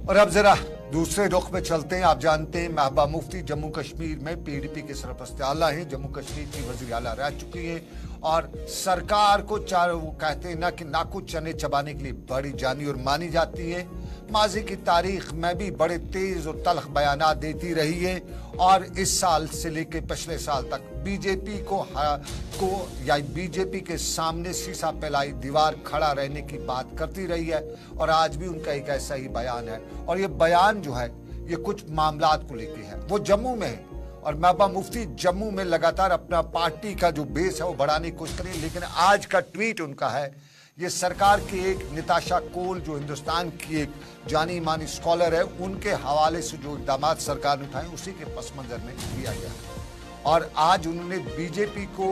और अब जरा दूसरे रुख में चलते हैं। आप जानते हैं महबूबा मुफ्ती जम्मू कश्मीर में पीडीपी के सरपरस्त आला हैं, जम्मू कश्मीर की वजीर आला रह चुकी हैं और सरकार को वो कहते हैं ना कि नाकू चने चबाने के लिए बड़ी जानी और मानी जाती है। माजी की तारीख में भी बड़े तेज और तल्ख बयानात देती रही है और इस साल से लेकर पिछले साल तक बीजेपी को या बीजेपी के सामने शीशा फैलाई दीवार खड़ा रहने की बात करती रही है और आज भी उनका एक ऐसा ही बयान है। और ये बयान जो है ये कुछ मामलात को लेके है। वो जम्मू में है और महबूबा मुफ्ती जम्मू में लगातार अपना पार्टी का जो बेस है वो बढ़ाने की कोशिश करें। लेकिन आज का ट्वीट उनका है, ये सरकार की एक निताशा कोल जो हिंदुस्तान की एक जानी मानी स्कॉलर है, उनके हवाले से जो इकदाम सरकार ने उठाए उसी के पस मंजर में दिया गया। और आज उन्होंने बीजेपी को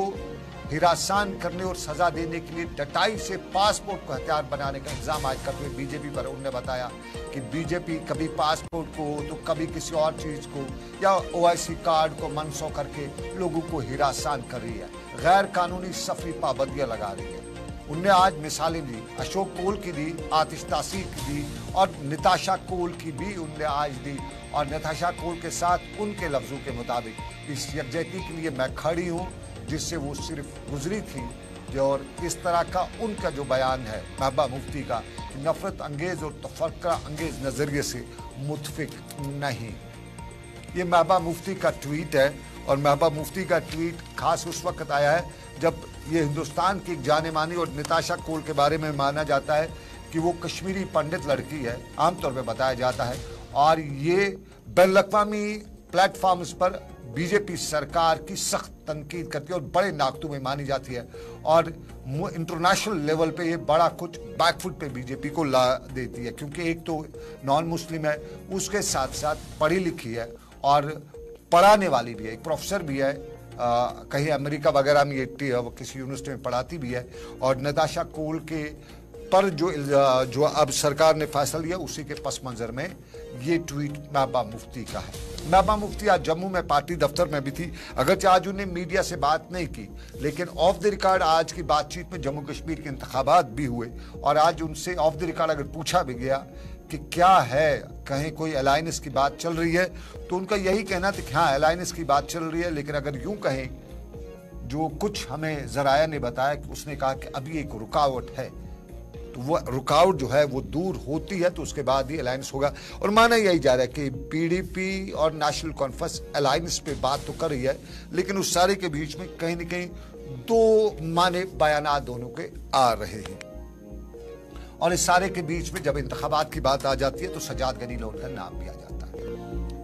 हिरासान करने और सजा देने के लिए डटाई से पासपोर्ट को हथियार बनाने का इल्जाम आयद करते हुए बीजेपी पर उन्होंने बताया कि बीजेपी कभी पासपोर्ट को तो कभी किसी और चीज को या ओआईसी कार्ड को मनसू करके लोगों को हिरासान कर रही है, गैर कानूनी सफरी पाबंदियां लगा रही है। उनने आज मिसालें दी, अशोक कोल की दी, आतिश तासीर की दी और निताशा कोल की भी उनने आज दी। और निताशा कोल के साथ उनके लफ्जों के मुताबिक इस यकजहती के लिए मैं खड़ी हूँ जिससे वो सिर्फ गुजरी थी। और इस तरह का उनका जो बयान है महबूबा मुफ्ती का कि नफरत अंगेज और तफक्कुर अंगेज नजरिए से मुतफिक नहीं। ये महबूबा मुफ्ती का ट्वीट है और महबूबा मुफ्ती का ट्वीट खास उस वक्त आया है जब ये हिंदुस्तान की एक जाने मानी और निताशा कोल के बारे में माना जाता है कि वो कश्मीरी पंडित लड़की है, आमतौर पे बताया जाता है। और ये बैनुल-अक़वामी प्लेटफॉर्म्स पर बीजेपी सरकार की सख्त तनकीद करती है और बड़े नाकतों में मानी जाती है और इंटरनेशनल लेवल पे ये बड़ा कुछ बैकफुट पे बीजेपी को ला देती है, क्योंकि एक तो नॉन मुस्लिम है, उसके साथ साथ पढ़ी लिखी है और पढ़ाने वाली भी है, एक प्रोफेसर भी है, कहीं अमेरिका वगैरह में किसी यूनिवर्सिटी में पढ़ाती भी है। और निताशा कोल के पर जो अब सरकार ने फैसला लिया उसी के पस मंजर में ये ट्वीट महबूबा मुफ्ती का है। महबूबा मुफ्ती आज जम्मू में पार्टी दफ्तर में भी थी, अगरचे आज उन्हें मीडिया से बात नहीं की, लेकिन ऑफ द रिकॉर्ड आज की बातचीत में जम्मू कश्मीर के इंतखाबात भी हुए और आज उनसे ऑफ द रिकॉर्ड अगर पूछा भी गया कि क्या है, कहीं कोई अलायंस की बात चल रही है, तो उनका यही कहना था कि हाँ अलायंस की बात चल रही है, लेकिन अगर यूं कहें जो कुछ हमें जराया ने बताया कि उसने कहा कि अभी एक रुकावट है, तो वो रुकावट जो है वो दूर होती है तो उसके बाद ही अलायंस होगा। और माना यही जा रहा है कि पीडीपी और नेशनल कॉन्फ्रेंस अलायंस पे बात तो कर रही है, लेकिन उस सारे के बीच में कहीं न कहीं दो माने बयानात दोनों के आ रहे हैं। और इस सारे के बीच में जब इंतखाबात की बात आ जाती है तो सजाद गनी लोन का नाम भी आ जाता है।